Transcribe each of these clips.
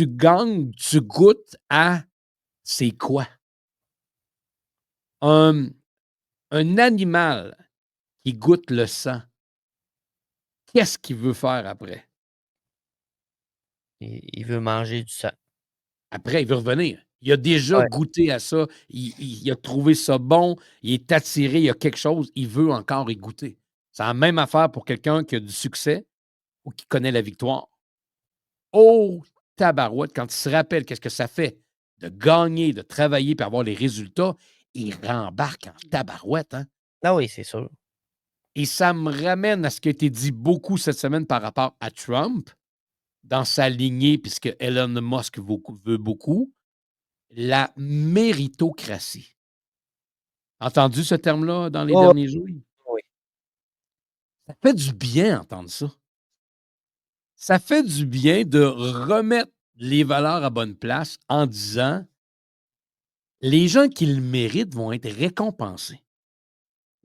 tu gagnes, tu goûtes à c'est quoi? Un un animal qui goûte le sang, qu'est-ce qu'il veut faire après? Il veut manger du sang. Après, il veut revenir. Il a déjà Ouais. goûté à ça, il a trouvé ça bon, il est attiré, il y a quelque chose, il veut encore y goûter. C'est la même affaire pour quelqu'un qui a du succès ou qui connaît la victoire. Oh, tabarouette, quand il se rappelle qu'est-ce que ça fait de gagner, de travailler puis avoir les résultats, il rembarque en tabarouette, hein? Ah oui, c'est sûr. Et ça me ramène à ce qui a été dit beaucoup cette semaine par rapport à Trump, dans sa lignée, puisque Elon Musk veut beaucoup, la méritocratie. Entendu ce terme-là dans les Ouais, derniers jours? oui. Ça fait du bien entendre ça. Ça fait du bien de remettre les valeurs à bonne place en disant: «Les gens qui le méritent vont être récompensés.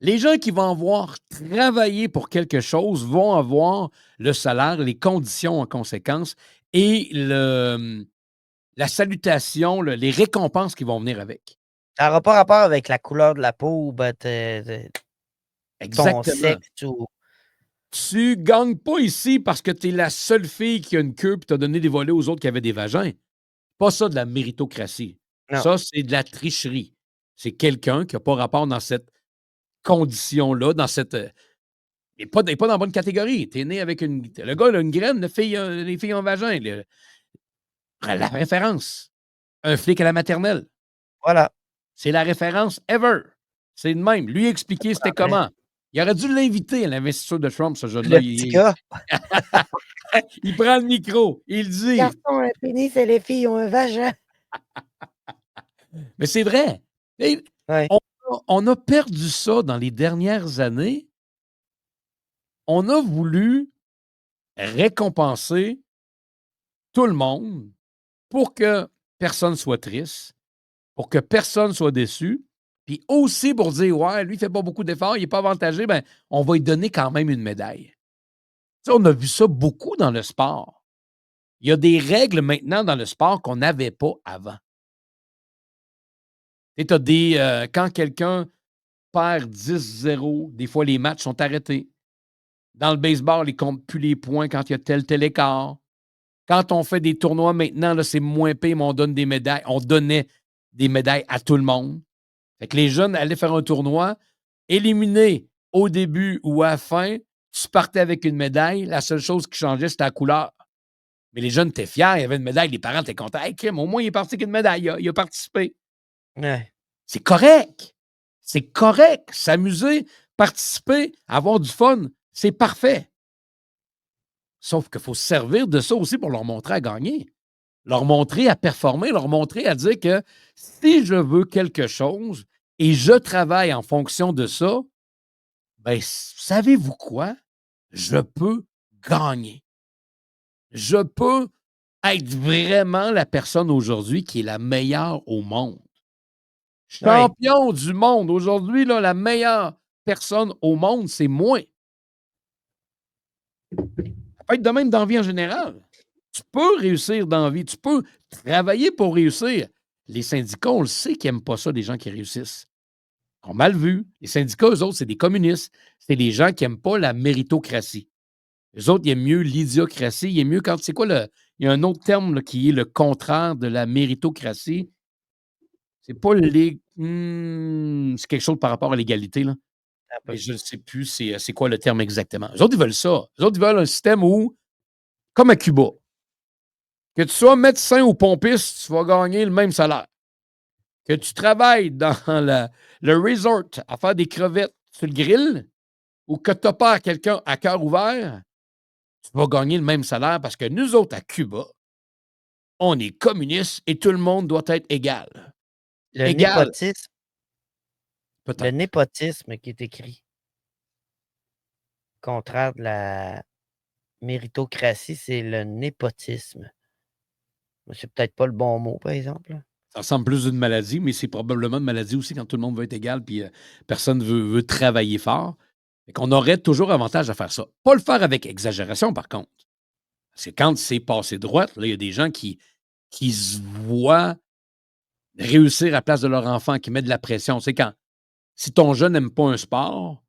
Les gens qui vont avoir travaillé pour quelque chose vont avoir le salaire, les conditions en conséquence et la salutation, les récompenses qui vont venir avec». Ça aura pas rapport avec la couleur de la peau ou ben te ton Exactement. sexe ou Tu gagnes pas ici parce que tu es la seule fille qui a une queue puis tu as donné des volets aux autres qui avaient des vagins. Pas ça de la méritocratie. non. Ça, c'est de la tricherie. C'est quelqu'un qui a pas rapport dans cette condition-là, dans cette, il est pas dans la bonne catégorie. Tu es né avec une le gars, il a une graine, les filles ont un vagin. La référence, un flic à la maternelle, Voilà. c'est la référence ever. C'est de même. Lui expliquer c'était Après, comment. Il aurait dû l'inviter à l'investiture de Trump, ce jeune-là. le petit gars. Il prend le micro, il Les dit. garçons ont un pénis et les filles ont un vagin. Mais c'est vrai. Et Ouais. on a perdu ça dans les dernières années. On a voulu récompenser tout le monde pour que personne soit triste, pour que personne soit déçu, puis aussi pour dire: «Ouais, lui, il fait pas beaucoup d'efforts, il est pas avantagé, ben, on va lui donner quand même une médaille». Tu sais, on a vu ça beaucoup dans le sport. Il y a des règles maintenant dans le sport qu'on n'avait pas avant. Tu sais, quand quelqu'un perd 10-0, des fois les matchs sont arrêtés. Dans le baseball, ils ne comptent plus les points quand il y a tel écart. Quand on fait des tournois maintenant, là, c'est moins pire, mais on donne des médailles. On donnait des médailles à tout le monde. Fait que les jeunes allaient faire un tournoi, éliminés au début ou à la fin, tu partais avec une médaille. La seule chose qui changeait, c'était la couleur. Mais les jeunes étaient fiers, il y avait une médaille, les parents étaient contents. Hey, Kim, au moins, il est parti avec une médaille, il a participé. Ouais. C'est correct. C'est correct. S'amuser, participer, avoir du fun, c'est parfait. Sauf qu'il faut se servir de ça aussi pour leur montrer à gagner, leur montrer à performer, leur montrer à dire que si je veux quelque chose et je travaille en fonction de ça, ben, savez-vous quoi? Je peux gagner. Je peux être vraiment la personne aujourd'hui qui est la meilleure au monde. Ouais. Champion du monde. Aujourd'hui, là, la meilleure personne au monde, c'est moi. Ça peut être de même dans la vie en général. Tu peux réussir dans la vie, tu peux travailler pour réussir. Les syndicats, on le sait qu'ils n'aiment pas ça, des gens qui réussissent. Ils ont mal vu. Les syndicats, eux autres, c'est des communistes. C'est des gens qui n'aiment pas la méritocratie. Eux autres, ils aiment mieux l'idiocratie. Ils aiment mieux quand. C'est quoi le. Il y a un autre terme là, qui est le contraire de la méritocratie. C'est pas c'est quelque chose par rapport à l'égalité, là. Un Mais peu. je ne sais plus c'est quoi le terme exactement. Eux autres, ils veulent ça. Eux autres, ils veulent un système où, comme à Cuba, que tu sois médecin ou pompiste, tu vas gagner le même salaire. Que tu travailles dans le resort à faire des crevettes sur le grill ou que tu opères quelqu'un à cœur ouvert, tu vas gagner le même salaire parce que nous autres, à Cuba, on est communistes et tout le monde doit être égal. Le Égal, népotisme le peut-être. népotisme qui est écrit, contraire de la méritocratie, c'est le népotisme. Mais c'est peut-être pas le bon mot, par exemple, là. Ça ressemble plus d'une maladie, mais c'est probablement une maladie aussi quand tout le monde veut être égal puis personne veut travailler fort. Fait qu'on aurait toujours avantage à faire ça. Pas le faire avec exagération, par contre. C'est quand c'est passé droite, là, il y a des gens qui qui se voient réussir à la place de leur enfant, qui met de la pression. Tu sais, si ton jeune n'aime pas un sport,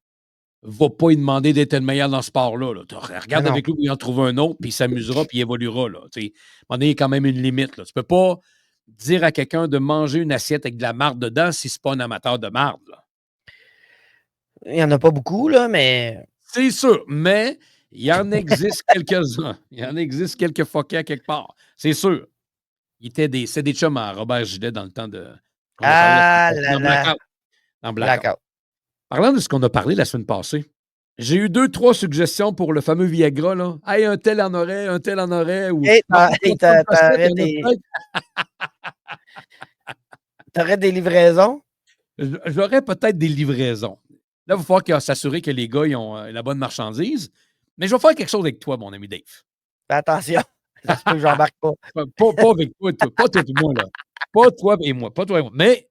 va pas lui demander d'être le meilleur dans ce sport-là. Là. Regarde non. avec lui, il en trouve un autre, puis il s'amusera, puis il évoluera. Là. Tu sais, à un moment donné, il y a quand même une limite. Là. Tu peux pas dire à quelqu'un de manger une assiette avec de la marde dedans si c'est pas un amateur de marde. Là. Il y en a pas beaucoup, là, mais C'est sûr, mais il y en existe quelques-uns. Il y en existe quelques fuckers à quelque part. C'est sûr. C'est des chums à Robert Gilet dans le temps de. On a parlé la semaine ah passée, là dans là, Blackout. Dans Blackout. blackout. Parlant de ce qu'on a parlé la semaine passée, j'ai eu 2-3 suggestions pour le fameux Viagra. Là. Hey, un tel en aurait, un tel en aurait. Ou... Et Non, pour la prostate, il y en a t'aurais des livraisons? J'aurais peut-être des livraisons. Là, il va falloir s'assurer que les gars ils ont la bonne marchandise. Mais je vais faire quelque chose avec toi, mon ami Dave. Fais attention, ça se peut que j'embarque pas. Pas avec toi, pas toi et moi, là. Pas toi et moi. Pas toi et moi. Mais.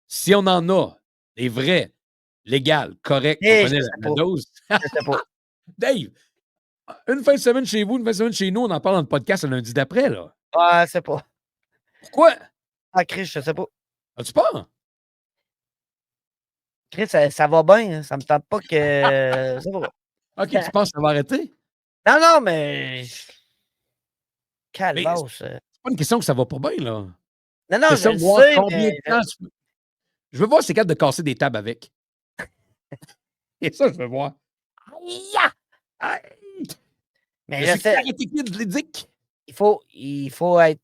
Si on en a des vrais, légales, corrects, on connaît la dose. Je sais pas. Dave, une fin de semaine chez vous, une fin de semaine chez nous, on en parle dans le podcast le lundi d'après, là. Ah, je sais pas. Pourquoi? Ah, Chris, je sais pas. As-tu peur? Chris, ça va bien. Ça me tente pas que. Je sais pas. OK, tu penses que ça va arrêter? Non, non, mais. Mais Calvasse. c'est pas une question que ça va pas bien, là. Non, non, je C'est le voir sais, combien mais. de temps tu peux. Je veux voir si c'est capable de casser des tables avec. Et ça, je veux voir. Ya! Aïe! Mais Je je suis sais. carétéquique. Il faut être.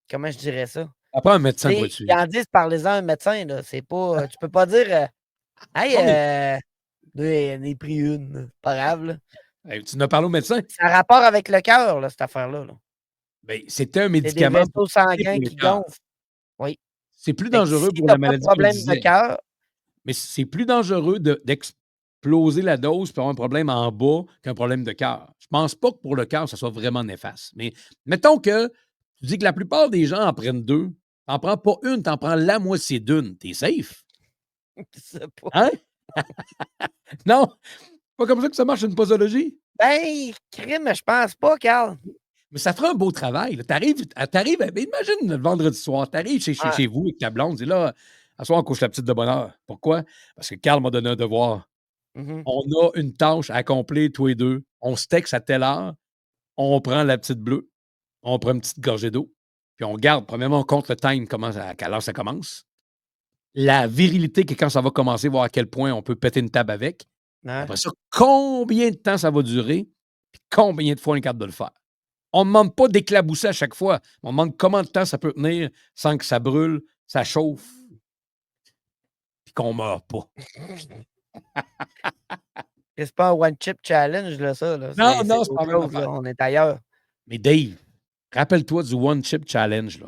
Comment je dirais ça? Après, un médecin, Tu sais, vois-tu. ils en disent, parlez-en à un médecin, là. C'est pas. Tu peux pas dire. Hey, Non, mais j'en ai pris une. Pas grave, là. hey, tu n'as parlé au médecin? Ça a rapport avec le cœur, là, cette affaire-là. Là. Ben, c'était un C'est des médicament pour vaisseaux lutter sanguins pour le qui cœur. gonflent. Oui. C'est plus Fait que si dangereux pour t'as la pas de maladie qu'on problème de disait. cœur, Mais c'est plus dangereux d'exploser la dose pour avoir un problème en bas qu'un problème de cœur. Je pense pas que pour le cœur, ça soit vraiment néfaste. Mais mettons que tu dis que la plupart des gens en prennent 2. T'en prends pas une, t'en prends la moitié d'une. T'es safe. je sais pas. Hein? Non? Pas comme ça que ça marche une posologie. Ben, crime, je pense pas, Carl. Mais ça fera un beau travail. T'arrives, ben, imagine le vendredi soir, t'arrives chez vous avec ta blonde, et là, à soir, on couche la petite de bonne heure. Pourquoi? Parce que Carl m'a donné un devoir. Mhm. On a une tâche à accomplir tous les deux. On se texte à telle heure, on prend la petite bleue, on prend une petite gorgée d'eau, puis on garde, premièrement, on compte le time, à quelle heure ça commence. La virilité que quand ça va commencer, voir à quel point on peut péter une table avec. Ouais. Après ça, combien de temps ça va durer, puis combien de fois on est capable de le faire. On ne demande pas d'éclabousser à chaque fois. On demande comment de temps ça peut tenir sans que ça brûle, ça chauffe, puis qu'on ne meure pas. C'est pas un one-chip challenge, là, ça. Là. Non, non, c'est autre pas la même chose, là. affaire. On est ailleurs. Mais Dave, rappelle-toi du One Chip Challenge. Là.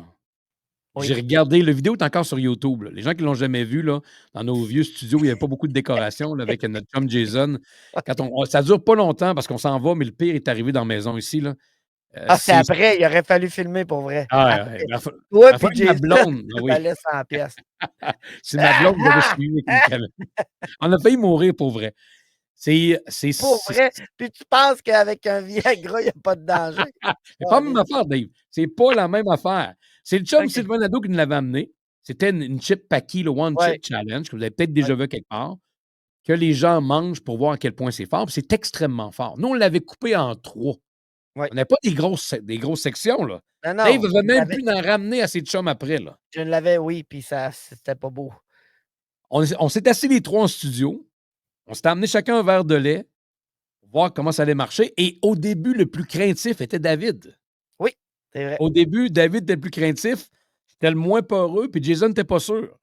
Oui. J'ai regardé, le vidéo est encore sur YouTube. Là. Les gens qui ne l'ont jamais vu, là, dans nos vieux studios, il n'y avait pas beaucoup de décoration là, avec notre chum Jason. Ça ne dure pas longtemps parce qu'on s'en va, mais le pire est arrivé dans la maison ici. Là. C'est après, il aurait fallu filmer pour vrai. Ah, ouais, Toi, ma puis ma Jason, blonde, tu oui. valais 100 pièces. C'est ma blonde qui avait suivi avec une caméra. On a failli mourir pour vrai. C'est Pour vrai. Puis tu penses qu'avec un Viagra, il n'y a pas de danger. C'est pas la même affaire, Dave. C'est pas la même affaire. C'est le chum Ok. Sylvain Nadeau qui nous l'avait amené. C'était une chip Paki, le One Ouais. Chip Challenge, que vous avez peut-être déjà vu quelque part, que les gens mangent pour voir à quel point c'est fort. Puis c'est extrêmement fort. Nous, on l'avait coupé en 3. Ouais. On n'avait pas des grosses sections, là. Non, non. Dave n'avait même plus d'en ramener à ses chums après, là. Je l'avais, oui, puis ça, c'était pas beau. On s'est assis les 3 en studio. On s'est amené chacun un verre de lait pour voir comment ça allait marcher. Et au début, le plus craintif était David. Oui, c'est vrai. Au début, David était le plus craintif. C'était le moins peureux, puis Jason n'était pas sûr.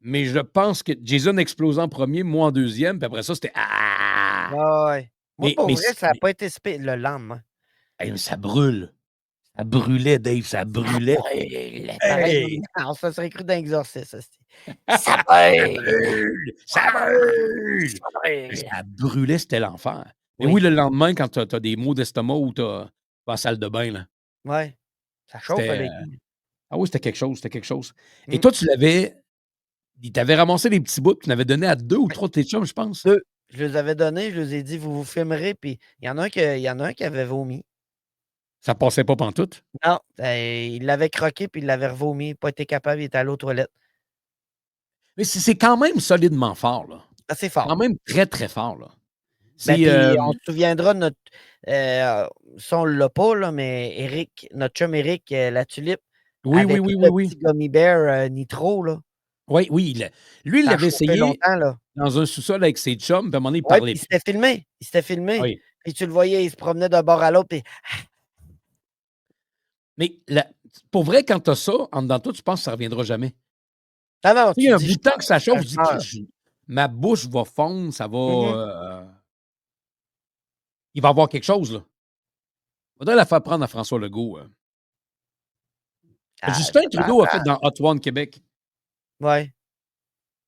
Mais je pense que Jason explosait en premier, moi en deuxième, puis après ça, c'était ah! Ouais. Moi, Mais, pour mais, vrai, ça n'a pas été le lendemain. mais ça brûle. Ça brûlait, Dave, ça brûlait. Pareil, on se serait cru d'un exorciste. Ça brûle! Ça brûle! Ça brûlait, c'était l'enfer. Mais oui, le lendemain, quand tu as des maux d'estomac ou tu vas à la salle de bain, là. Ouais. Ça chauffe avec lui. Ah oui, c'était quelque chose, c'était quelque chose. Et toi, il t'avait ramassé des petits bouts, tu l'avais donné à 2 ou 3 de tes chums, je pense. 2. Je les avais donnés, je les ai dit, vous filmerez, puis il y en a un qui avait vomi. Ça passait pas pantoute? Non, il l'avait croqué puis il l'avait revomi, pas été capable, il est allé aux toilettes. Mais c'est quand même solidement fort, là. Assez Quand fort. même très, très fort, là. Ben, C'est, puis on se souviendra de notre ça on l'a pas là, mais Éric, notre chum Éric, la tulipe, oui, oui, avait oui, pris oui, le oui. petit gummy bear, Nitro là. Oui, oui, lui, il Ça a l'avait chauffé essayé longtemps là. dans un sous-sol avec ses chums, puis à un moment donné, il Ouais, parlait puis plus. il s'était filmé. Oui. Puis tu le voyais, il se promenait d'un bord à l'autre puis Mais pour vrai, quand tu as ça, en dedans de toi, tu penses que ça ne reviendra jamais. non, non, Tu sais, il y tu a un dis: bout «Je de temps que ça chauffe, je je dis: meurs». «Christ, ma bouche va fondre, ça va, Mmh. il va y avoir quelque chose, là». Faudrait la faire prendre à François Legault. Ah, Justin ça Trudeau a fait dans Hot One Québec. ouais,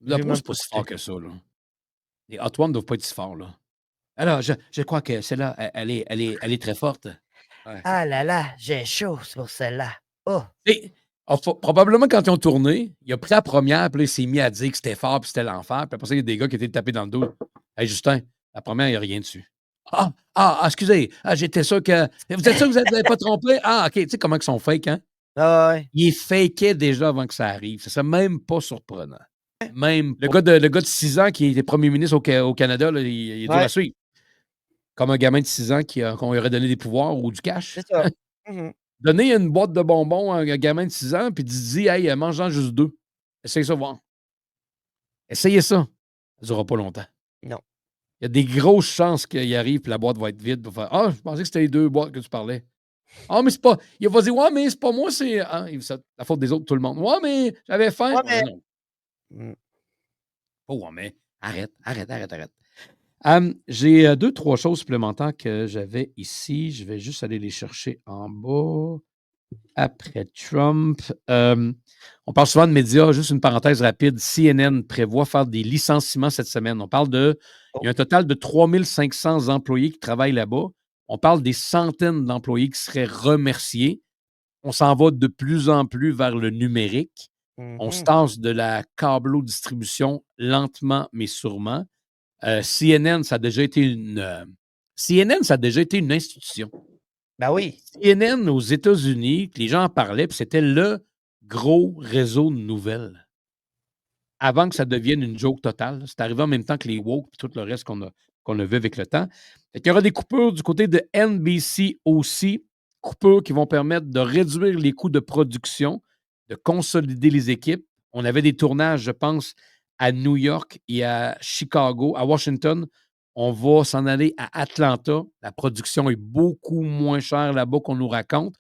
j'ai D'après moi, même c'est pas pas si fort écouté. que ça, là. Les Hot One ne doivent pas être si forts, là. Alors, je crois que celle-là, elle est très forte. Ouais. Ah là là, j'ai chaud sur celle-là. Oh! Et probablement quand ils ont tourné, il a pris la première, puis là, il s'est mis à dire que c'était fort, puis c'était l'enfer. Puis après ça, il y a des gars qui étaient tapés dans le dos. Hey, Justin, la première, il n'y a rien dessus. Excusez. J'étais sûr que. Vous êtes sûr que vous n'avez pas trompé? Ah, OK. Tu sais comment ils sont fake, hein? Ah ouais, Ils fakaient déjà avant que ça arrive. C'est même pas surprenant. Même ouais. le gars de 6 ans qui était premier ministre au Canada, là, il est dur à Ouais, suivre. Comme un gamin de 6 ans qu'on lui aurait donné des pouvoirs ou du cash. c'est ça. Mmh. Donner une boîte de bonbons à un gamin de 6 ans, puis dis, hey, mange-en juste 2. Essaye ça, voir. Essayez ça. Ça durera pas longtemps. Non. Il y a des grosses chances qu'il arrive, puis la boîte va être vide. Pour faire, je pensais que c'était les 2 boîtes que tu parlais. Mais c'est pas. Il va dire, ouais, mais c'est pas moi, c'est la faute des autres, tout le monde. Ouais, mais j'avais faim. Ouais, Ouais, mais non. mmh, Pas ouais, mais arrête, arrête, arrête, arrête. J'ai 2-3 choses supplémentaires que j'avais ici. Je vais juste aller les chercher en bas. Après Trump, on parle souvent de médias. Juste une parenthèse rapide. CNN prévoit faire des licenciements cette semaine. Il y oh, a un total de 3500 employés qui travaillent là-bas. On parle des centaines d'employés qui seraient remerciés. On s'en va de plus en plus vers le numérique. On se mmh. tasse de la câblo-distribution lentement mais sûrement. CNN, ça a déjà été CNN, ça a déjà été une institution. Ben oui. CNN aux États-Unis, les gens en parlaient, puis c'était le gros réseau de nouvelles. Avant que ça devienne une joke totale. C'est arrivé en même temps que les woke et tout le reste qu'on a vu avec le temps. Fait qu'il y aura des coupures du côté de NBC aussi, coupures qui vont permettre de réduire les coûts de production, de consolider les équipes. On avait des tournages, je pense, à New York et à Chicago, à Washington. On va s'en aller à Atlanta. La production est beaucoup moins chère là-bas qu'on nous raconte.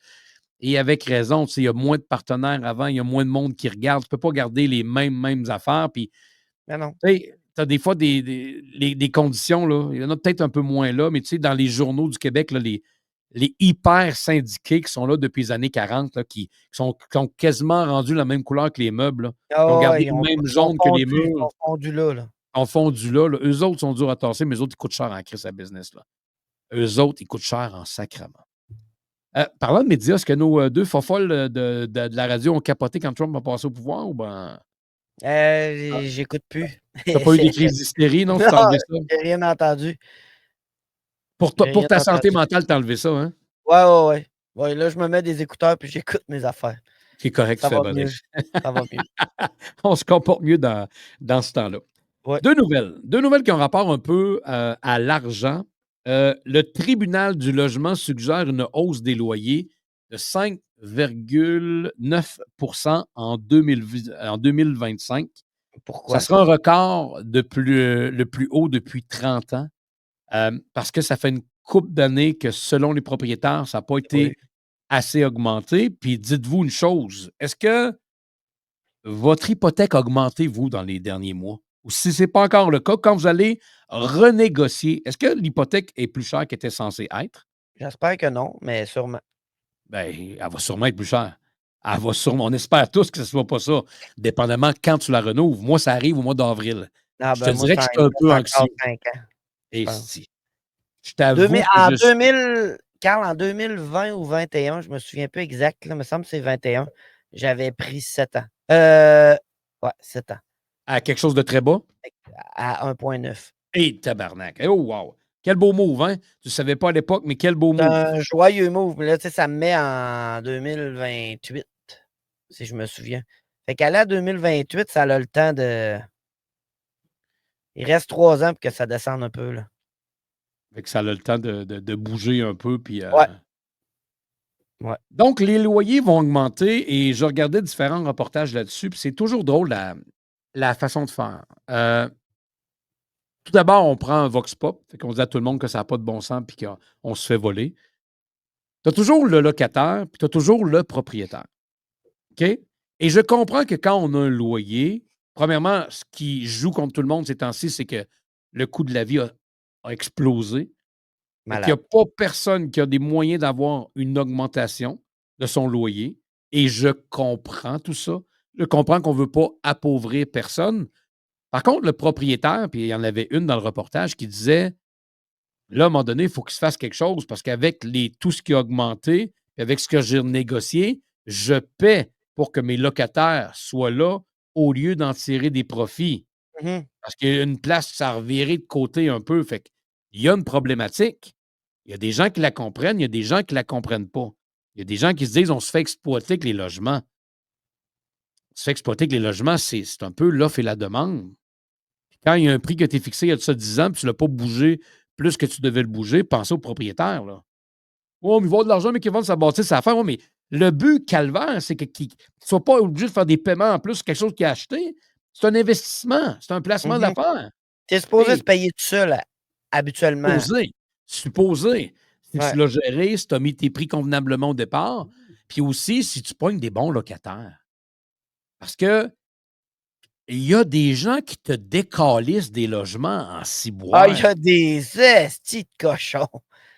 Et avec raison, il y a moins de partenaires avant, il y a moins de monde qui regarde. Tu ne peux pas garder les mêmes affaires. Puis, Ben non. tu as des fois des conditions, là, il y en a peut-être un peu moins là, mais dans les journaux du Québec, là, les hyper syndiqués qui sont là depuis les années 40, là, qui ont quasiment rendu la même couleur que les meubles, là, qui ont Ah ouais, gardé le même jaune que les ils murs, ont fondu là, là. en fondu là, là. Eux autres sont durs à tasser, mais eux autres, ils coûtent cher en crise à business. Là. Eux autres, ils coûtent cher en sacrement. Parlant de médias, est-ce que nos 2 fofolles de la radio ont capoté quand Trump a passé au pouvoir ou ben J'écoute plus. tu pas eu des crises d'hystérie, non? Tu Non, t'es enlevé ça? j'ai rien entendu. Pour J'ai rien ta santé entendu. mentale, tu as enlevé ça, hein? Ouais, ouais, ouais. Ouais, là, je me mets des écouteurs puis j'écoute mes affaires. C'est correct, tu Ça fais va bien. mieux, ça va mieux. On se comporte mieux dans ce temps-là. Ouais. 2 nouvelles qui ont rapport un peu, à l'argent. Le tribunal du logement suggère une hausse des loyers de 5,9 en 2025. Ça Pourquoi? sera un record le plus haut depuis 30 ans, parce que ça fait une couple d'années que, selon les propriétaires, ça n'a pas Oui. été assez augmenté. Puis dites-vous une chose, est-ce que votre hypothèque a augmenté, vous, dans les derniers mois? Ou si ce n'est pas encore le cas, quand vous allez renégocier, est-ce que l'hypothèque est plus chère qu'elle était censée être? J'espère que non, mais sûrement. Bien, elle va sûrement être plus chère. Elle va sûrement, on espère tous que ce ne soit pas ça, dépendamment quand tu la renouves. Moi, ça arrive au mois d'avril. Ah Je te ben moi, dirais que ça je il suis un me peu reste encore anxieux. 5 ans, je Et pense. si. Je t'avoue que En je suis. 2000 Carl, en 2020 ou 21, je me souviens plus exact, là, me semble que c'est 21, j'avais pris 7 ans. Ouais, 7 ans À quelque chose de très bas? à 1,9. Et tabarnak! Oh wow! Quel beau move, hein? Tu ne savais pas à l'époque, mais quel beau C'est move. un joyeux move, mais là, tu sais, ça me met en 2028, si je me souviens. Fait qu'à la 2028, ça a le temps de il reste 3 ans pour que ça descende un peu, là. Fait que ça a le temps de bouger un peu, puis Ouais, ouais. donc les loyers vont augmenter et je regardais différents reportages là-dessus, puis c'est toujours drôle la façon de faire. Tout d'abord, on prend un vox pop, fait qu'on dit à tout le monde que ça n'a pas de bon sens puis qu'on se fait voler. Tu as toujours le locataire, puis tu as toujours le propriétaire. OK? Et je comprends que quand on a un loyer, premièrement, ce qui joue contre tout le monde ces temps-ci, c'est que le coût de la vie a explosé. Fait qu'il n'y a Malade. pas personne qui a des moyens d'avoir une augmentation de son loyer. Et je comprends tout ça. Je comprends qu'on ne veut pas appauvrir personne. Par contre, le propriétaire, puis il y en avait une dans le reportage qui disait là, à un moment donné, il faut qu'il se fasse quelque chose parce qu'avec tout ce qui a augmenté, puis avec ce que j'ai négocié, je paie pour que mes locataires soient là au lieu d'en tirer des profits. Mmh. Parce qu'il y a une place, ça a reviré de côté un peu. Fait qu'il y a une problématique. Il y a des gens qui la comprennent, il y a des gens qui ne la comprennent pas. Il y a des gens qui se disent on se fait exploiter avec les logements. On se fait exploiter avec les logements, c'est un peu l'offre et la demande. Quand il y a un prix qui a été fixé il y a de ça 10 ans, puis tu ne l'as pas bougé plus que tu devais le bouger, pensez au propriétaire. Là. Oh, mais il va avoir de l'argent, mais qu'il vende sa bâtisse à faire. Ouais, mais le but calvaire, c'est qu'il ne soit pas obligé de faire des paiements en plus sur quelque chose qu'il a acheté. C'est un investissement, c'est un placement Mmh. d'affaires. Tu es supposé Tu se payer tout seul habituellement. supposé, si tu Ouais. l'as géré, si tu as mis tes prix convenablement au départ, puis aussi si tu pognes des bons locataires. Parce que il y a des gens qui te décalissent des logements en Ah, il y ciboire. a des estis de cochons.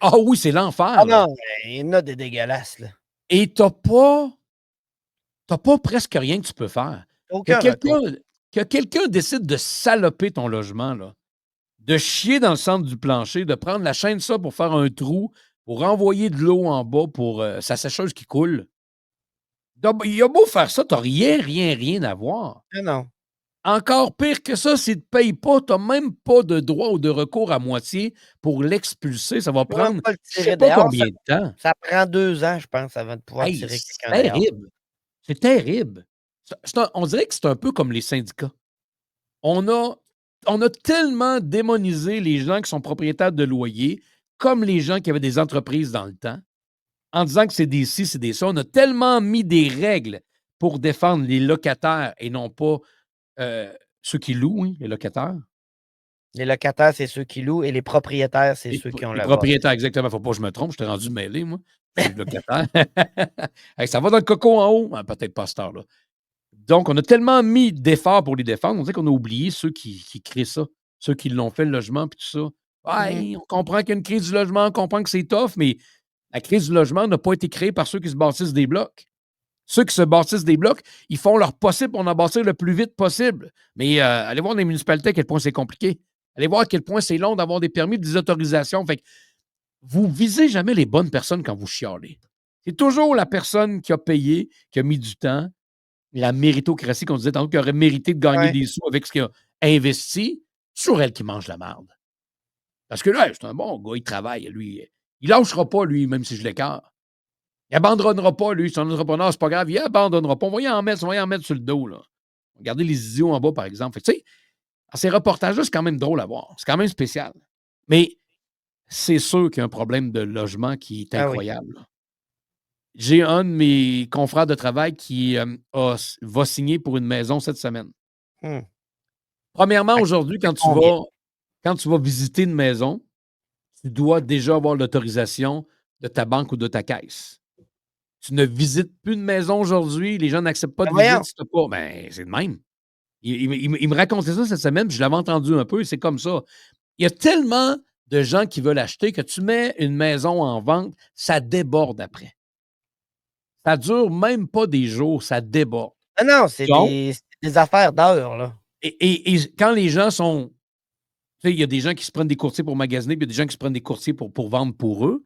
Ah oui, c'est Ah l'enfer, là. non, il y en a des dégueulasses, là. Et t'as pas presque rien que tu peux faire. Que Aucun recours. quelqu'un que quelqu'un décide de saloper ton logement, là, de chier dans le centre du plancher, de prendre la chaîne de ça pour faire un trou, pour renvoyer de l'eau en bas pour, sa sécheuse qui coule. Il a beau faire ça, tu rien, rien, rien à voir. Ah non. Encore pire que ça, s'il ne te paye pas, tu as même pas de droit ou de recours à moitié pour l'expulser. Ça va Tu peux même prendre pas le je sais tirer pas dehors, ça combien de temps. ça prend 2 ans, je pense, avant de pouvoir Hey, tirer c'est quelqu'un dehors. terrible. C'est terrible. On dirait que c'est un peu comme les syndicats. On a on a tellement démonisé les gens qui sont propriétaires de loyers, comme les gens qui avaient des entreprises dans le temps, en disant que c'est des ci, c'est des ça. On a tellement mis des règles pour défendre les locataires et non pas, ceux qui louent, hein, les locataires. Les locataires, c'est ceux qui louent et les propriétaires, c'est ceux qui ont Les le bâtiment. propriétaires, exactement. Faut pas que je me trompe, je t'ai rendu mêlé, moi. Je suis locataire. Hey, ça va dans le coco en haut? Ah, peut-être pas à cette heure-là. Donc, on a tellement mis d'efforts pour les défendre, on dirait qu'on a oublié ceux qui créent ça, ceux qui l'ont fait, le logement, puis tout ça. Mmh. Ouais, on comprend qu'il y a une crise du logement, on comprend que c'est tough, mais la crise du logement n'a pas été créée par ceux qui se bâtissent des blocs. Ceux qui se bâtissent des blocs, ils font leur possible pour en bâtir le plus vite possible. Mais allez voir dans les municipalités à quel point c'est compliqué. Allez voir à quel point c'est long d'avoir des permis, des autorisations. Fait que vous visez jamais les bonnes personnes quand vous chialez. C'est toujours la personne qui a payé, qui a mis du temps, la méritocratie qu'on disait tantôt, qui aurait mérité de gagner Ouais. des sous avec ce qu'il a investi. C'est toujours elle qui mange la merde. Parce que là, c'est un bon gars, il travaille, lui. Il lâchera pas, lui, même si je l'écarte. Il abandonnera pas, lui. Son entrepreneur, c'est pas grave. Il abandonnera pas. On va y en mettre sur le dos, là. Regardez les idiots en bas, par exemple. Fait que, tu sais, dans ces reportages-là, c'est quand même drôle à voir. C'est quand même spécial. Mais c'est sûr qu'il y a un problème de logement qui est Ah oui. incroyable, là. J'ai un de mes confrères de travail qui va signer pour une maison cette semaine. Mmh. Premièrement, À aujourd'hui, à combien? quand tu vas visiter une maison, tu dois déjà avoir l'autorisation de ta banque ou de ta caisse. Tu ne visites plus une maison aujourd'hui, les gens n'acceptent pas Ben de voyons! visite si tu pas ben, c'est le même. Il me racontait ça cette semaine, puis je l'avais entendu un peu, c'est comme ça. Il y a tellement de gens qui veulent acheter que tu mets une maison en vente, ça déborde après. Ça dure même pas des jours, ça déborde. Ah non, c'est Donc des affaires d'heures, là. et quand les gens sont tu sais, il y a des gens qui se prennent des courtiers pour magasiner, puis il y a des gens qui se prennent des courtiers pour vendre pour eux.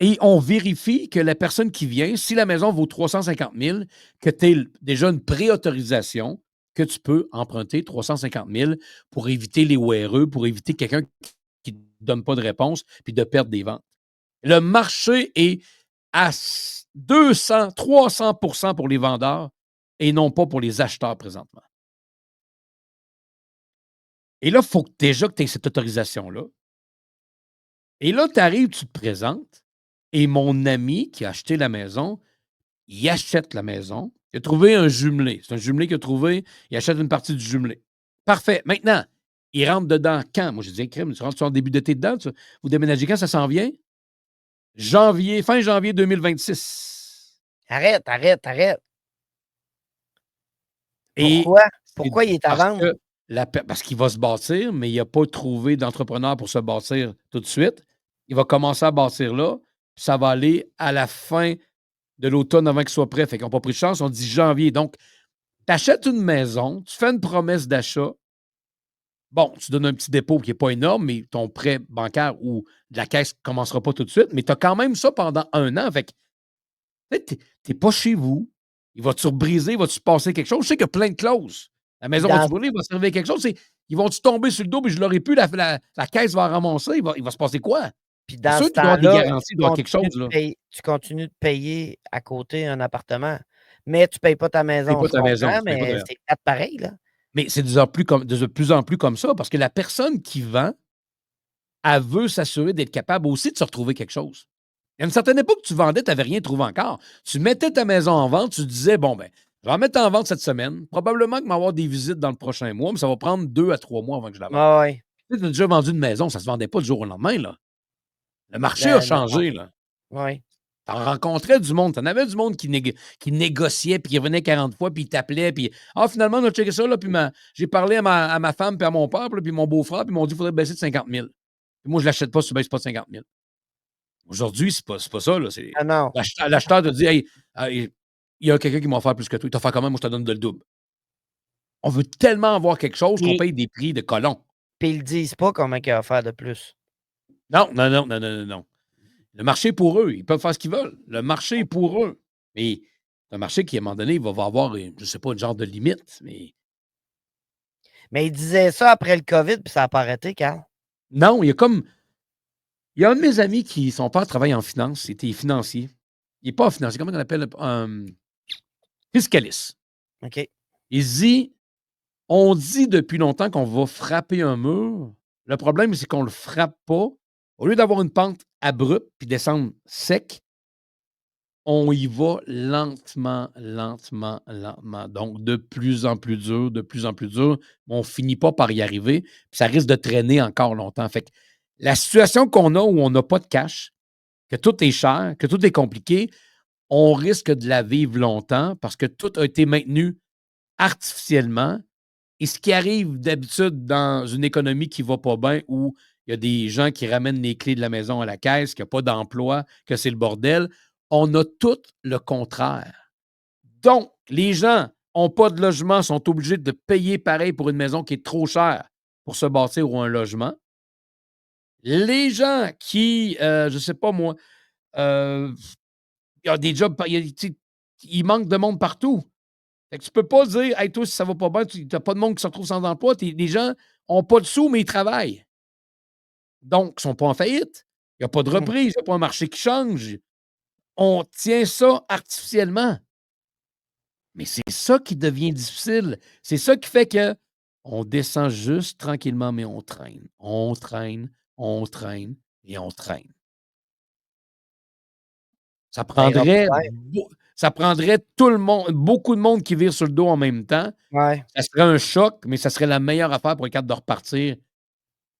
Et on vérifie que la personne qui vient, si la maison vaut 350 000, que tu aies déjà une préautorisation, que tu peux emprunter 350 000 pour éviter les ORE, pour éviter quelqu'un qui ne donnent pas de réponse, puis de perdre des ventes. Le marché est à 200, 300% pour les vendeurs et non pas pour les acheteurs présentement. Et là, il faut déjà que tu aies cette autorisation-là. Et là, tu arrives, tu te présentes, et mon ami qui a acheté la maison, il achète la maison. Il a trouvé un jumelé. C'est un jumelé qu'il a trouvé. Il achète une partie du jumelé. Parfait. Maintenant, il rentre dedans quand? Moi, j'ai dit, crème, tu rentres en début d'été dedans? Vous déménagez quand ça s'en vient? Fin janvier 2026. Arrête. Et Pourquoi? c'est Pourquoi il est à vendre? parce qu'il va se bâtir, mais il n'a pas trouvé d'entrepreneur pour se bâtir tout de suite. Il va commencer à bâtir là, puis ça va aller à la fin de l'automne avant qu'il soit prêt. Fait qu'ils n'ont pas pris de chance, on dit janvier. Donc, tu achètes une maison, tu fais une promesse d'achat. Bon, tu donnes un petit dépôt qui n'est pas énorme, mais ton prêt bancaire ou de la caisse ne commencera pas tout de suite, mais tu as quand même ça pendant 1 an. Fait que tu n'es pas chez vous. Il va-tu briser? Il va-tu se passer quelque chose? Je sais qu'il y a plein de clauses. La maison va-tu brûler? Il va servir quelque chose? Ils vont-tu tomber sur le dos? Puis je l'aurais pu, la caisse va ramasser. Il va se passer quoi? Puis C'est dans sûr ce qu'il doit y avoir des temps-là, garanties, il doit y avoir quelque chose. Là. tu continues de payer à côté un appartement, mais tu ne payes pas ta Tu ne maison, payes pas je ta maison. comprends, Tu payes pas mais ta... c'est plate pareil, là. Mais c'est de plus en plus comme ça parce que la personne qui vend, elle veut s'assurer d'être capable aussi de se retrouver quelque chose. À une certaine époque, tu vendais, tu n'avais rien trouvé encore. Tu mettais ta maison en vente, tu disais, bon, ben, je vais en mettre en vente cette semaine. Probablement qu'il va y avoir des visites dans le prochain mois, mais ça va prendre 2 à 3 mois avant que je la vende. Ouais. Tu as déjà vendu une maison, ça ne se vendait pas du jour au lendemain, là. Le marché a Ben non. changé, là. Oui. Tu en rencontrais du monde. Tu en avais du monde qui négociait, puis qui revenait 40 fois, puis il t'appelait, puis finalement, on a checké ça, là, puis j'ai parlé à ma femme, puis à mon père, puis mon beau-frère, puis ils m'ont dit qu'il faudrait baisser de 50 000. Puis moi, je ne l'achète pas si tu ne baisses pas de 50 000. Aujourd'hui, c'est pas ça, là. Ah non. L'acheteur te dit, hey, il y a quelqu'un qui m'a offert plus que toi. Il t'a fait comment? Moi, je te donne de le double. On veut tellement avoir quelque chose qu'on paye des prix de colons. Puis ils ne disent pas comment il a offert de plus. Non. Le marché est pour eux. Ils peuvent faire ce qu'ils veulent. Le marché est pour eux. Mais c'est un marché qui, à un moment donné, il va avoir, je ne sais pas, une genre de limite. Mais ils disaient ça après le COVID, puis ça n'a pas arrêté, Carl. Non, il y a un de mes amis qui, son père travaille en finance. C'était financier. Il n'est pas financier. Comment on appelle? Fiscaliste. OK. Il dit, on dit depuis longtemps qu'on va frapper un mur. Le problème, c'est qu'on ne le frappe pas. Au lieu d'avoir une pente abrupte puis descendre sec, on y va lentement. Donc, de plus en plus dur. On ne finit pas par y arriver. Puis ça risque de traîner encore longtemps. Fait que la situation qu'on a où on n'a pas de cash, que tout est cher, que tout est compliqué, on risque de la vivre longtemps parce que tout a été maintenu artificiellement. Et ce qui arrive d'habitude dans une économie qui ne va pas bien, où il y a des gens qui ramènent les clés de la maison à la caisse, qu'il n'y a pas d'emploi, que c'est le bordel, on a tout le contraire. Donc, les gens n'ont pas de logement, sont obligés de payer pareil pour une maison qui est trop chère pour se bâtir ou un logement. Les gens qui, je ne sais pas moi, il y a des jobs, il manque de monde partout. Fait que tu peux pas dire, hey, toi, si ça va pas bien, tu n'as pas de monde qui se retrouve sans emploi. Les gens n'ont pas de sous, mais ils travaillent. Donc, ils ne sont pas en faillite. Il n'y a pas de reprise, il n'y a pas un marché qui change. On tient ça artificiellement. Mais c'est ça qui devient difficile. C'est ça qui fait que on descend juste tranquillement, mais on traîne. On traîne et on traîne. Ça prendrait, ça prendrait tout le monde, beaucoup de monde qui vire sur le dos en même temps. Ouais. Ça serait un choc, mais ça serait la meilleure affaire pour être capable de repartir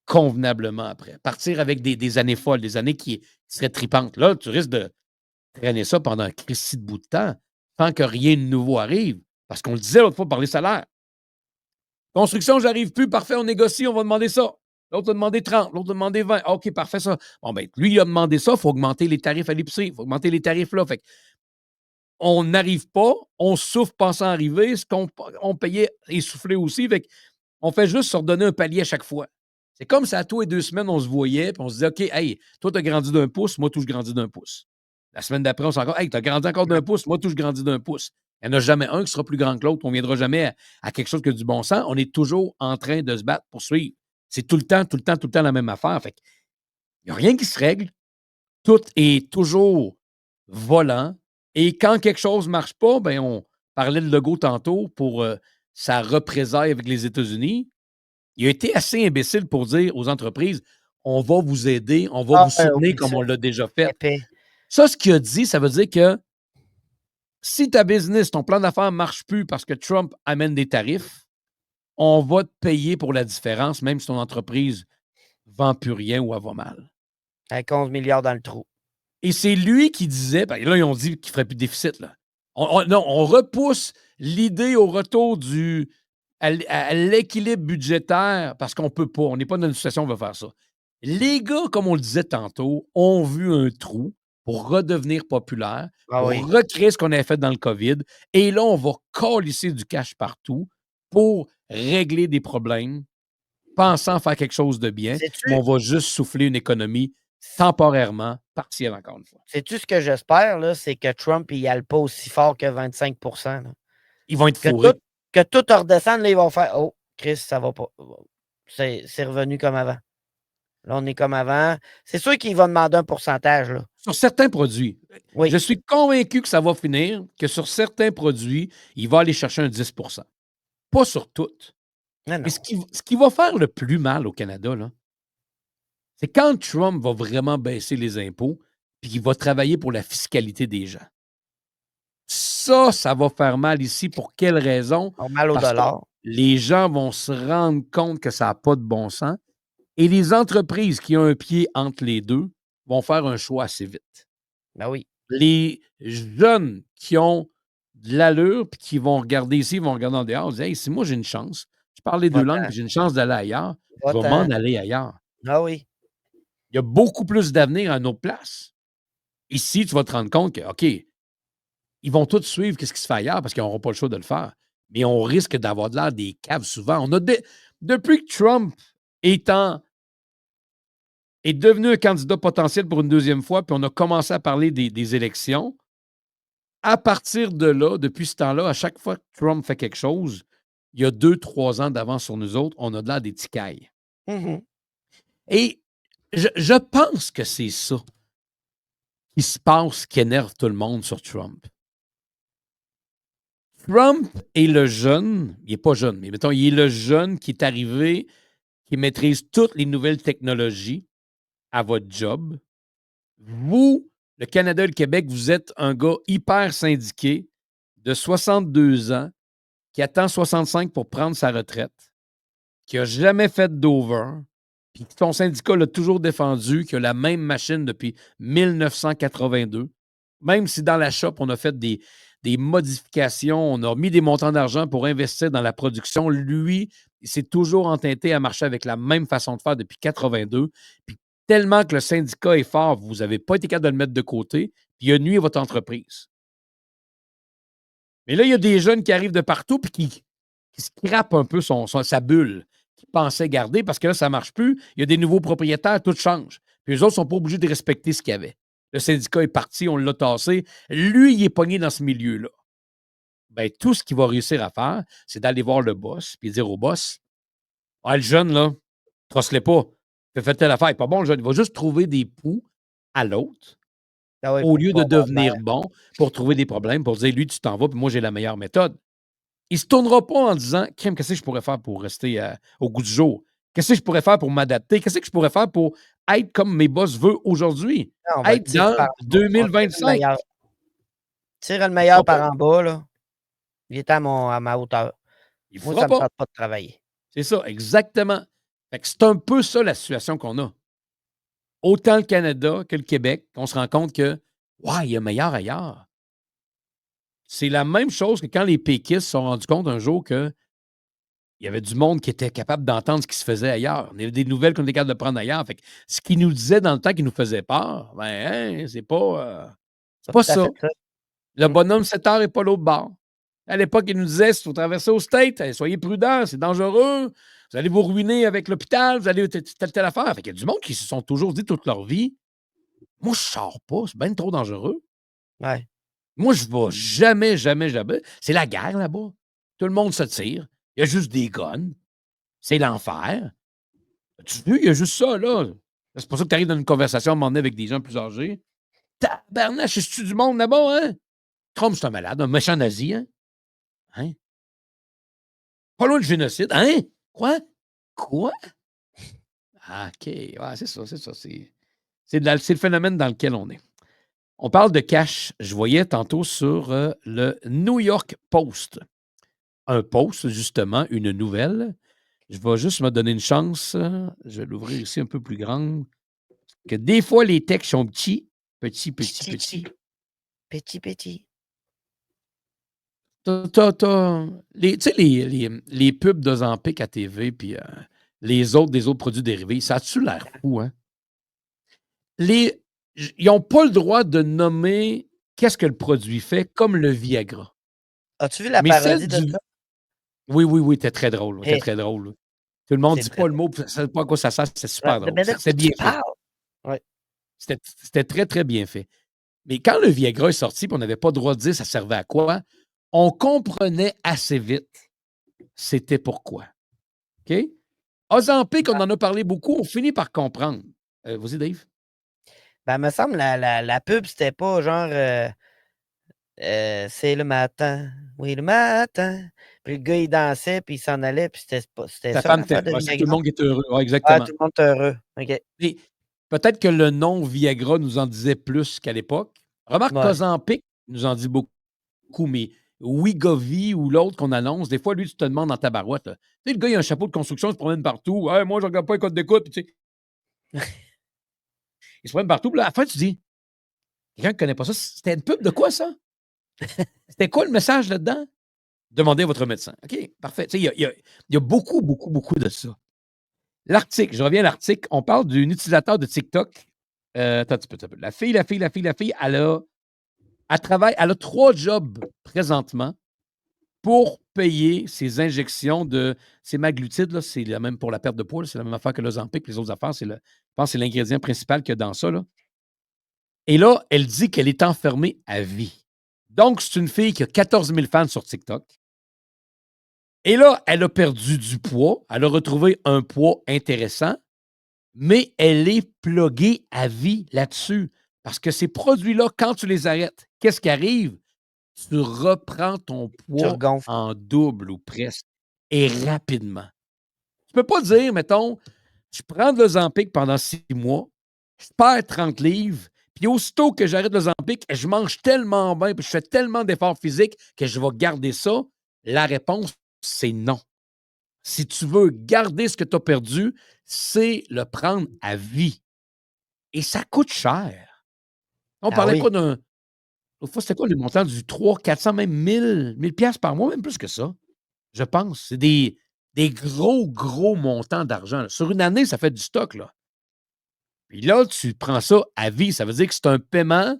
convenablement après. Partir avec des années folles, des années qui seraient tripantes. Là, tu risques de traîner ça pendant un cristi de bout de temps, tant que rien de nouveau arrive. Parce qu'on le disait l'autre fois par les salaires. Construction, j'arrive plus, parfait, on négocie, on va demander ça. L'autre a demandé 30, l'autre a demandé 20. OK, parfait, ça. Bon, ben, lui, il a demandé ça, il faut augmenter les tarifs à l'épicerie, il faut augmenter les tarifs là. Fait que on n'arrive pas, on souffre pensant arriver, ce qu'on payait essoufflé aussi. Fait on fait juste se redonner un palier à chaque fois. C'est comme si à tous les 2 semaines, on se voyait, puis on se disait, OK, hey, toi, tu as grandi d'1 pouce, moi, tout, je grandis d'1 pouce. La semaine d'après, on s'est encore, hey, tu as grandi encore d'1 pouce, moi, tout, je grandis d'1 pouce. Il n'y en a jamais un qui sera plus grand que l'autre. On ne viendra jamais à quelque chose que du bon sens. On est toujours en train de se battre pour suivre. C'est tout le temps la même affaire. Fait que Il n'y a rien qui se règle. Tout est toujours volant. Et quand quelque chose ne marche pas, ben on parlait de Legault tantôt pour sa représaille avec les États-Unis. Il a été assez imbécile pour dire aux entreprises: on va vous aider, on va vous soutenir Oublie comme ça. on l'a déjà fait. Épais. Ça, ce qu'il a dit, ça veut dire que si ta business, ton plan d'affaires ne marche plus parce que Trump amène des tarifs, on va te payer pour la différence, même si ton entreprise ne vend plus rien ou elle va mal. Avec 11 milliards dans le trou. Et c'est lui qui disait, ben là, ils ont dit qu'il ne ferait plus de déficit. Là. Non, on repousse l'idée au retour à l'équilibre budgétaire parce qu'on ne peut pas. On n'est pas dans une situation où on va faire ça. Les gars, comme on le disait tantôt, ont vu un trou pour redevenir populaire, Ah pour oui. recréer ce qu'on avait fait dans le COVID. Et là, on va calisser du cash partout pour régler des problèmes, pensant faire quelque chose de bien, mais Sais-tu on va juste souffler une économie temporairement, partielle encore une fois. sais-tu ce que j'espère, là? C'est que Trump, il y aille pas aussi fort que 25 là. Ils vont être Que tout fourrés. que tout redescende, là, ils vont faire: «Oh, Chris, ça va pas. C'est revenu comme avant. Là, on est comme avant». C'est sûr qu'il va demander un pourcentage, là. Sur certains produits. Je Oui. suis convaincu que ça va finir, que sur certains produits, il va aller chercher un 10. Pas sur toutes. Non, Mais non. ce qui va faire le plus mal au Canada, là, c'est quand Trump va vraiment baisser les impôts puis qu'il va travailler pour la fiscalité des gens. Ça va faire mal ici. Pour quelle raison? Ils ont mal au Parce que dollar. les gens vont se rendre compte que ça n'a pas de bon sens et les entreprises qui ont un pied entre les deux vont faire un choix assez vite. Ben oui. Les jeunes qui ont de l'allure puis qui vont regarder ici, ils vont regarder en dehors, ils disent: «Hey, si moi j'ai une chance, je parle les 2 langues Va-t'en, puis j'ai une chance d'aller ailleurs, je vais m'en va-t'en. aller ailleurs». Ah oui. Il y a beaucoup plus d'avenir à une autre place. Ici, tu vas te rendre compte que, OK, ils vont tous suivre ce qui se fait ailleurs parce qu'ils n'auront pas le choix de le faire. Mais on risque d'avoir de l'air des caves souvent. Depuis que Trump est, est devenu un candidat potentiel pour une deuxième fois, puis on a commencé à parler des élections, à partir de là, depuis ce temps-là, à chaque fois que Trump fait quelque chose, il y a 2, 3 ans d'avance sur nous autres, on a de l'air des petits cailles. Mmh. Et je pense que c'est ça qui se passe, qui énerve tout le monde sur Trump. Trump est le jeune, il n'est pas jeune, mais mettons, il est le jeune qui est arrivé, qui maîtrise toutes les nouvelles technologies à votre job. Vous, le Canada et le Québec, vous êtes un gars hyper syndiqué de 62 ans qui attend 65 pour prendre sa retraite, qui n'a jamais fait d'over, puis que son syndicat l'a toujours défendu, qui a la même machine depuis 1982. Même si dans la shop, on a fait des modifications, on a mis des montants d'argent pour investir dans la production, lui, il s'est toujours entêté à marcher avec la même façon de faire depuis 82. Puis tellement que le syndicat est fort, vous n'avez pas été capable de le mettre de côté, puis il a nuit à votre entreprise. Mais là, il y a des jeunes qui arrivent de partout puis qui scrapent un peu sa bulle qu'ils pensaient garder parce que là, ça ne marche plus. Il y a des nouveaux propriétaires, tout change. Puis les autres ne sont pas obligés de respecter ce qu'il y avait. Le syndicat est parti, on l'a tassé. Lui, il est pogné dans ce milieu-là. Ben, tout ce qu'il va réussir à faire, c'est d'aller voir le boss puis dire au boss: ah, le jeune, là, trosse-les pas. Fait telle affaire. Il n'est pas bon, le jeune. Il va juste trouver des poux à l'autre Ah oui, au pour lieu pas de avoir de devenir l'air. bon pour trouver des problèmes, pour dire lui, tu t'en vas, puis moi, j'ai la meilleure méthode. Il ne se tournera pas en disant: crème, qu'est-ce que je pourrais faire pour rester au goût du jour? Qu'est-ce que je pourrais faire pour m'adapter? Qu'est-ce que je pourrais faire pour être comme mes boss veulent aujourd'hui? Non, on va le Être tirer dans par en bas. On tire le 2025. meilleur. Tire le Il ne fera meilleur pas. par en bas, là. Il est à ma hauteur. Il ne Moi, fera ça me pas. tente pas de travailler. C'est ça, exactement. Fait que c'est un peu ça la situation qu'on a. Autant le Canada que le Québec, on se rend compte que, ouais, il y a meilleur ailleurs. C'est la même chose que quand les péquistes se sont rendus compte un jour que il y avait du monde qui était capable d'entendre ce qui se faisait ailleurs. Il y avait des nouvelles qu'on était capable de prendre ailleurs. Fait que ce qu'ils nous disaient dans le temps qui nous faisait peur, ben, hein, c'est Pas pas tout à ça. fait ça. Le Mmh. bonhomme 7 heures et pas l'autre bord. À l'époque, il nous disait: si vous traversez au State, soyez prudents, c'est dangereux. Vous allez vous ruiner avec l'hôpital, vous allez telle affaire. Fait qu'il y a du monde qui se sont toujours dit toute leur vie: moi, je sors pas, c'est bien trop dangereux. Ouais. Moi, je vais jamais, jamais, jamais. C'est la guerre là-bas. Tout le monde se tire. Il y a juste des guns. C'est l'enfer. As-tu vu? Il y a juste ça, là. C'est pour ça que tu arrives dans une conversation à un moment donné avec des gens plus âgés. Tabarnache, est-ce du monde là-bas, hein? Trump, c'est un malade, un méchant nazi, hein? Hein? Pas loin de génocide. Hein? Quoi? Quoi? Ah, OK. Ouais, c'est ça, c'est ça. C'est le phénomène dans lequel on est. On parle de cash. Je voyais tantôt sur le New York Post un post, justement, une nouvelle. Je vais juste me donner une chance. Je vais l'ouvrir ici un peu plus grande. Que des fois, les textes sont petits. Petit. Petit. Tu sais, les pubs d'Ozempic à TV, puis des autres produits dérivés, ça a-tu l'air fou, hein? Ils n'ont pas le droit de nommer qu'est-ce que le produit fait, comme le Viagra. As-tu vu la Mais celle parodie de du... ça? Oui, c'était très drôle. C'était Hey, très drôle. Tout le monde ne c'est dit très pas le drôle. mot, puis ça ne sait pas à quoi ça sert. C'est super drôle. Mais de C'était quoi tu bien fait. parles? Ouais. C'était très, très bien fait. Mais quand le Viagra est sorti, puis on n'avait pas le droit de dire ça servait à quoi, on comprenait assez vite c'était pourquoi. OK? Ozempic, on en a parlé beaucoup, on finit par comprendre. Vas-y, Dave. Ben, me semble, la pub, c'était pas genre c'est le matin. Oui, le matin. Puis le gars, il dansait, puis il s'en allait, puis c'était Ta ça femme l'affaire t'aime. de Ouais, c'est tout le Viagra? monde qui est heureux. Ouais, Ah, exactement. tout le monde est heureux. OK. Et peut-être que le nom Viagra nous en disait plus qu'à l'époque. Remarque Ouais. qu'Ozempic nous en dit beaucoup, mais Wegovy ou l'autre qu'on annonce, des fois, lui, tu te demandes dans ta barouette. Tu sais, le gars, il a un chapeau de construction, il se promène partout. Hey, moi, je regarde pas les codes d'écoute. Puis, tu sais, il se promène partout. Puis là, à la fin, tu dis, quelqu'un qui ne connaît pas ça, c'était une pub de quoi, ça? C'était quoi le message là-dedans? Demandez à votre médecin. OK, parfait. Tu sais, il y a beaucoup, beaucoup, beaucoup de ça. L'article, je reviens à l'article. On parle d'une utilisateur de TikTok. Attends un petit peu. La fille, elle a 3 jobs présentement pour payer ses injections de sémaglutide. Là, c'est la même pour la perte de poids. Là, c'est la même affaire que l'Ozempic, les autres affaires. Je pense que c'est l'ingrédient principal qu'il y a dans ça. Là. Et là, elle dit qu'elle est enfermée à vie. Donc, c'est une fille qui a 14 000 fans sur TikTok. Et là, elle a perdu du poids. Elle a retrouvé un poids intéressant, mais elle est pluguée à vie là-dessus. Parce que ces produits-là, quand tu les arrêtes, qu'est-ce qui arrive? Tu reprends ton Tu poids regonfles. en double ou presque, et rapidement. Tu peux pas dire, mettons, je prends de l'Ozempic pendant 6 mois, je perds 30 livres, puis aussitôt que j'arrête l'Ozempic, je mange tellement bien, puis je fais tellement d'efforts physiques que je vais garder ça. La réponse, c'est non. Si tu veux garder ce que tu as perdu, c'est le prendre à vie. Et ça coûte cher. On Ah parlait oui. quoi d'un. L'autre fois, c'était quoi le montant du 300, 400, même 1000 piastres par mois, même plus que ça, je pense. C'est des gros, gros montants d'argent. Là. Sur une année, ça fait du stock. Là. Puis là, tu prends ça à vie. Ça veut dire que c'est un paiement.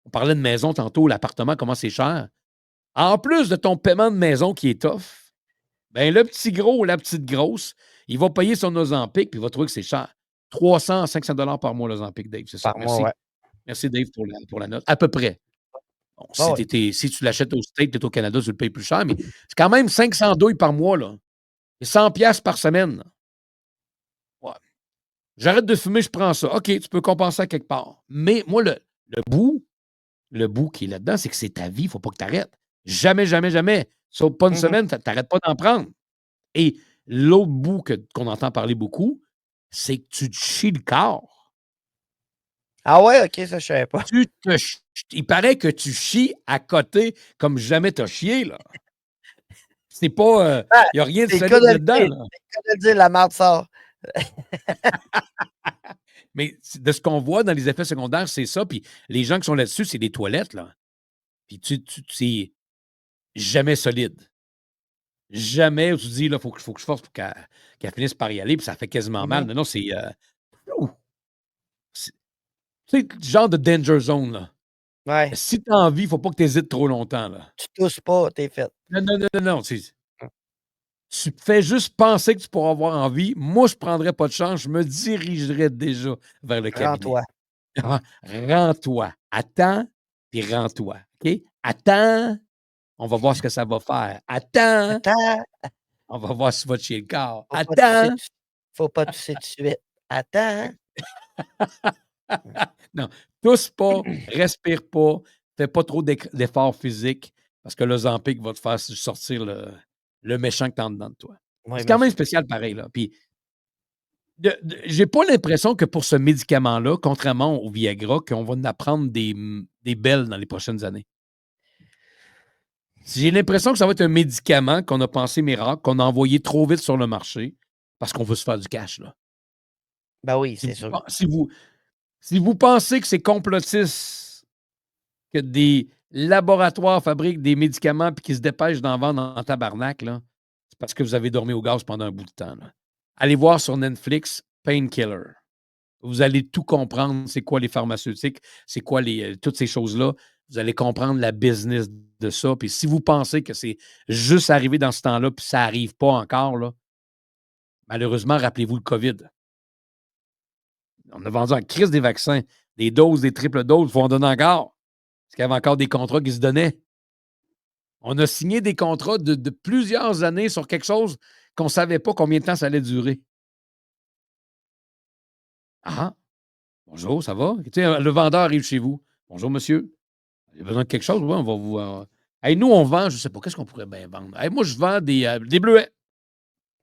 On parlait de maison tantôt, l'appartement, comment c'est cher. En plus de ton paiement de maison qui est tough, ben le petit gros ou la petite grosse, il va payer son Ozempic puis il va trouver que c'est cher. 300 à 500 $ par mois, l'Ozempic, Dave, c'est ça. Par mois, Merci. ouais. Merci, Dave, pour la note. À peu près. Bon, Bah ouais. si tu l'achètes au States, tu es au Canada, tu le payes plus cher, mais c'est quand même 500 douilles par mois, là. Et 100 piastres par semaine. Là. Ouais. J'arrête de fumer, je prends ça. OK, tu peux compenser à quelque part. Mais moi, le bout qui est là-dedans, c'est que c'est ta vie, il ne faut pas que tu arrêtes. Jamais, jamais, jamais. Sauf pas une semaine, tu n'arrêtes pas d'en prendre. Et l'autre bout qu'on entend parler beaucoup, c'est que tu te chies le corps. Ah ouais, OK, ça, je savais pas. Il paraît que tu chies à côté comme jamais tu as chié, là. C'est pas. Ah, Il n'y a rien de c'est le cas solide de le là-dedans, dire. là. C'est le cas de le dire, la marde sort. Mais de ce qu'on voit dans les effets secondaires, c'est ça. Puis les gens qui sont là-dessus, c'est des toilettes, là. Puis c'est jamais solide. Jamais où tu dis, là, faut que je force pour qu'elle finisse par y aller, puis ça fait quasiment mal. Non, c'est. Tu sais, genre de danger zone, là. Ouais. Si tu as envie, il ne faut pas que tu hésites trop longtemps, là. Tu tousses pas, t'es fait. Non. Tu fais juste penser que tu pourras avoir envie. Moi, je ne prendrais pas de chance. Je me dirigerais déjà vers le cabinet. Rends-toi. Rends-toi. Attends, puis rends-toi. OK? Attends. On va voir ce que ça va faire. Attends. Attends. On va voir si tu vas te chier le corps. Faut pas tousser Attends. tout faut pas tousser tout de suite. Attends. Non, tousse pas, respire pas, fais pas trop d'efforts physiques parce que l'Ozempic va te faire sortir le méchant que tu as en dedans de toi. Oui, C'est quand même monsieur. spécial pareil, là. Puis, j'ai pas l'impression que pour ce médicament-là, contrairement au Viagra, qu'on va en apprendre des belles dans les prochaines années. J'ai l'impression que ça va être un médicament qu'on a pensé miracle, qu'on a envoyé trop vite sur le marché parce qu'on veut se faire du cash, là. Ben oui, Si c'est vous sûr. pen si vous pensez que c'est complotiste que des laboratoires fabriquent des médicaments puis qu'ils se dépêchent d'en vendre en tabarnak, là, c'est parce que vous avez dormi au gaz pendant un bout de temps, là. Allez voir sur Netflix Painkiller. Vous allez tout comprendre, c'est quoi les pharmaceutiques, c'est quoi toutes ces choses-là. Vous allez comprendre la business de ça. Puis si vous pensez que c'est juste arrivé dans ce temps-là, puis ça n'arrive pas encore, là, malheureusement, rappelez-vous le COVID. On a vendu en crise des vaccins, des doses, des triples doses, il faut en donner encore. Parce qu'il y avait encore des contrats qui se donnaient. On a signé des contrats de plusieurs années sur quelque chose qu'on ne savait pas combien de temps ça allait durer. Ah, bonjour, ça va? Tu sais, le vendeur arrive chez vous. Bonjour, monsieur. Il y a besoin de quelque chose? Oui, on va vous. Hey, nous, on vend, je ne sais pas, qu'est-ce qu'on pourrait bien vendre? Hey, moi, je vends des bleuets.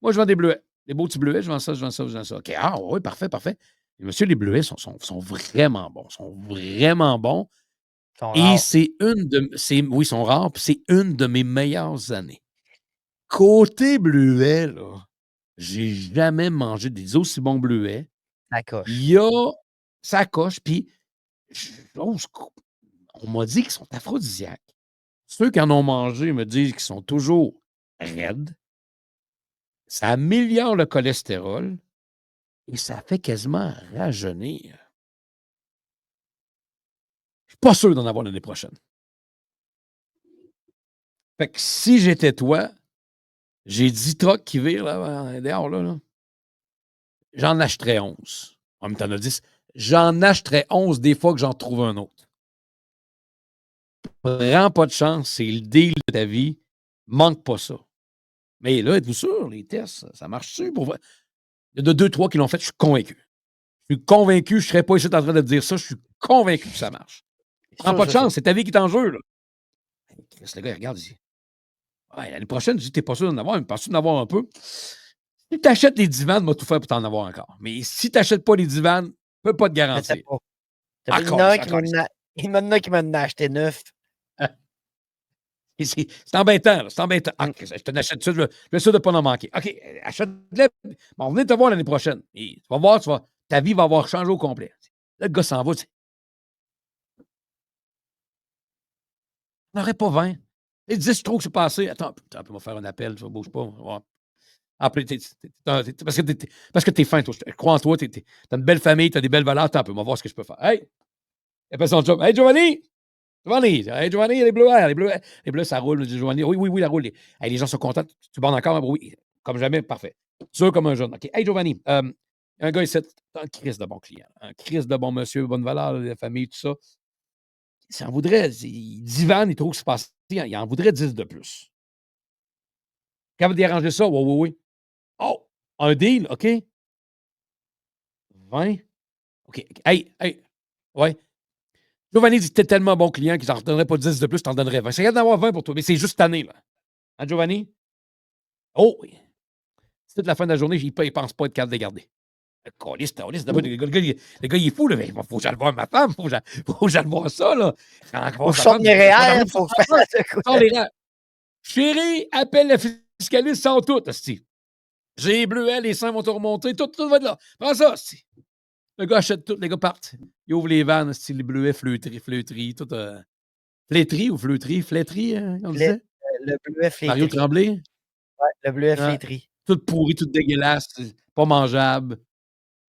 Moi, je vends des bleuets. Des beaux petits bleuets, je vends ça, je vends ça, je vends ça. OK, ah oui, parfait, parfait. Et monsieur, les bleuets sont vraiment bons. Sont vraiment bons. Ils sont Et rares. oui, ils sont rares, puis c'est une de mes meilleures années. Côté bleuet, là, j'ai jamais mangé des aussi bons bleuets. Ça coche. Il y a ça coche, puis j'ose on m'a dit qu'ils sont aphrodisiaques. Ceux qui en ont mangé me disent qu'ils sont toujours raides. Ça améliore le cholestérol et ça fait quasiment rajeunir. Je suis pas sûr d'en avoir l'année prochaine. Fait que si j'étais toi, j'ai 10 trucks qui virent là, dehors, là. J'en achèterais 11. En même temps, 10. J'en achèterais 11 des fois que j'en trouve un autre. Prends pas de chance, c'est le deal de ta vie. Manque pas ça. Mais là, êtes-vous sûr, les tests, ça marche-tu pour vrai? Il y en a 2-3 qui l'ont fait, je suis convaincu. Je suis convaincu, je ne serais pas ici en train de te dire ça, je suis convaincu que ça marche. Prends Sûr, pas de sûr, sûr. chance, c'est ta vie qui est en jeu, là. Chris, le gars, il regarde ici. Ouais, l'année prochaine, tu dis, t'es pas sûr d'en avoir, mais penses-tu d'en avoir un peu? Si tu achètes les divans, va tout faire pour t'en avoir encore. Mais si tu n'achètes pas les divans, je peux pas te Je sais garantir. pas. Il y en Encore, a un encore. il m'en a qui m'en a acheté 9. C'est embêtant, là. C'est embêtant. Ah, Mmh. je te l'achète ça, je vais sûr de ne pas en manquer. OK, achète-le. Bon, venez te voir l'année prochaine. Et tu vas voir, ta vie va avoir changé au complet. Là, le gars s'en va. On n'aurait pas 20. Et 10 trop que c'est passé. Attends, on peut me faire un appel, ça ne bouge pas. Ouais. Après, parce que t'es fin, toi. Je crois en toi, t'as une belle famille, t'as des belles valeurs. Attends, on va voir ce que je peux faire. Hey! Il appelle son job. Hey, Giovanni! Giovanni! Hey, Giovanni, les bleus, ça roule. Giovanni, oui, oui, oui, la roule. Hey, les gens sont contents. Tu bandes encore? Oui, comme jamais, parfait. Sûr comme un jeune. OK. Hey, Giovanni, un gars ici, un crise de bon client. Un crise de bon monsieur, bonne valeur, la famille, tout ça. Ça en voudrait, Divan, il trouve que c'est passé, il en voudrait 10 de plus. Quand vous dérangez ça, oui, oui, oui. Oh, un deal, OK. 20. OK. Hey, hey, ouais. Giovanni dit que t'es tellement bon client qu'il t'en redonnerait pas 10 de plus, t'en donnerais 20. C'est capable d'en avoir 20 pour toi, mais c'est juste cette année, là. Hein, Giovanni? Oh, oui. C'est toute la fin de la journée, il pense pas être capable de les garder. Le gars, il est fou, là. Mais faut que j'aille voir ma femme, faut que j'aille voir ça, là. Faut que je sorte mes REER, faut que je fasse Sors les rangs. Chérie, appelle la fiscaliste, sans tout, hostie. J'ai les bleuets, les seins vont te remonter, tout va être là. Prends ça, hostie. Le gars achète tout, les gars partent. Il ouvre les vannes, hostie, les bleuets flétris, tout. Flétris ou fleutris? Flétris, on le disait? le bleuet Mario flétri. Tremblay? Ouais, le bleuet Ouais. flétri. Tout pourri, tout dégueulasse, pas mangeable.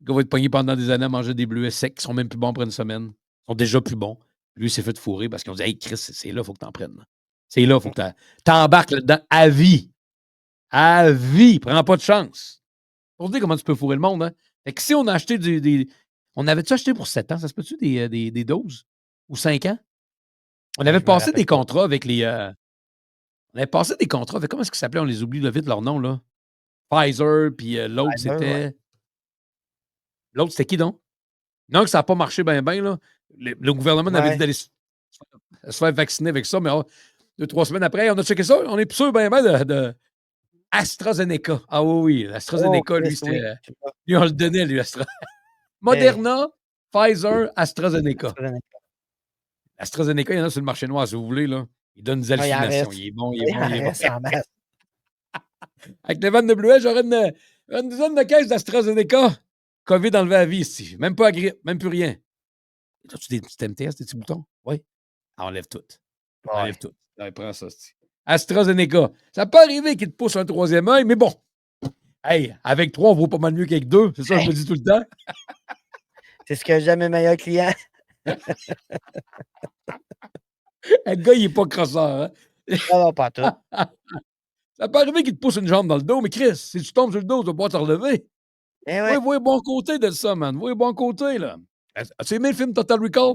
Le gars va être pogné pendant des années à manger des bleuets secs qui sont même plus bons après une semaine. Ils sont déjà plus bons. Lui, il s'est fait fourrer parce qu'ils ont dit, hey, Chris, c'est là, il faut que t'en prennes. C'est là, il faut que t'embarques là-dedans à vie. À vie. Prends pas de chance. Pour te dire comment tu peux fourrer le monde, hein. Fait que si on a acheté on avait-tu acheté pour 7 ans? Ça se peut-tu des doses? Ou 5 ans? On avait Je me passé rappelle des pas. contrats avec les. On avait passé des contrats avec. Comment est-ce qu'ils s'appelaient? On les oublie là, vite leur nom, là. Pfizer, puis l'autre, Pfizer, ouais. c'était. L'autre, c'était qui donc? Non, que ça n'a pas marché bien, là. Le gouvernement avait dit Ouais. d'aller se faire vacciner avec ça, mais 2-3 semaines après, on a checké ça. On est plus sûr bien de AstraZeneca. Ah oui, oui. Oh, AstraZeneca, lui, Christ, oui. lui, on le donnait, lui, Hey, Moderna, Pfizer, AstraZeneca. AstraZeneca. AstraZeneca, il y en a sur le marché noir, si vous voulez, là. Il donne des Ah, il en hallucinations. reste. Il est bon, il est Il bon, en il est bon. reste en masse. Avec les vannes de bleuet, j'aurais une dizaine de caisses d'AstraZeneca. COVID enlevé à vie, ici. Même pas à grippe, même plus rien. As-tu des petits MTS, des petits boutons? Oui. Enlève tout. Enlève Ouais. tout. Ouais, prends ça, c'ti. AstraZeneca. Ça peut arriver qu'il te pousse un troisième œil, mais bon. Hey, avec 3, on vaut pas mal mieux qu'avec 2. C'est ça que je me dis tout le temps. C'est ce que j'aime mes meilleurs clients. Le gars, il est pas crosseur, hein? Non, pas tout. Ça peut arriver qu'il te pousse une jambe dans le dos, mais Chris, si tu tombes sur le dos, tu vas pas te relever. Eh Oui, ouais. vois le bon côté de ça, man. Vois le bon côté, là. As-tu aimé le film Total Recall?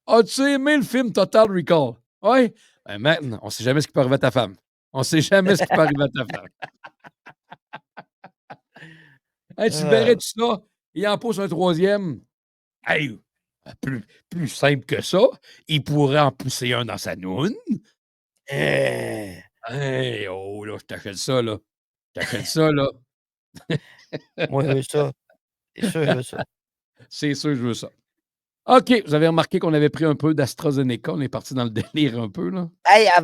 As-tu aimé le film Total Recall? Oui? Ben, man, on sait jamais ce qui peut arriver à ta femme. On sait jamais ce qui peut arriver à ta femme. Hey, tu verrais tout ça, il en pousse un troisième. Hey, plus simple que ça, il pourrait en pousser un dans sa noune. Hey, oh là, je t'achète ça, là. Je t'achète ça, là. Moi, je veux ça. C'est sûr, je veux ça. C'est sûr, je veux ça. OK, vous avez remarqué qu'on avait pris un peu d'AstraZeneca. On est parti dans le délire un peu, là. Hey, avant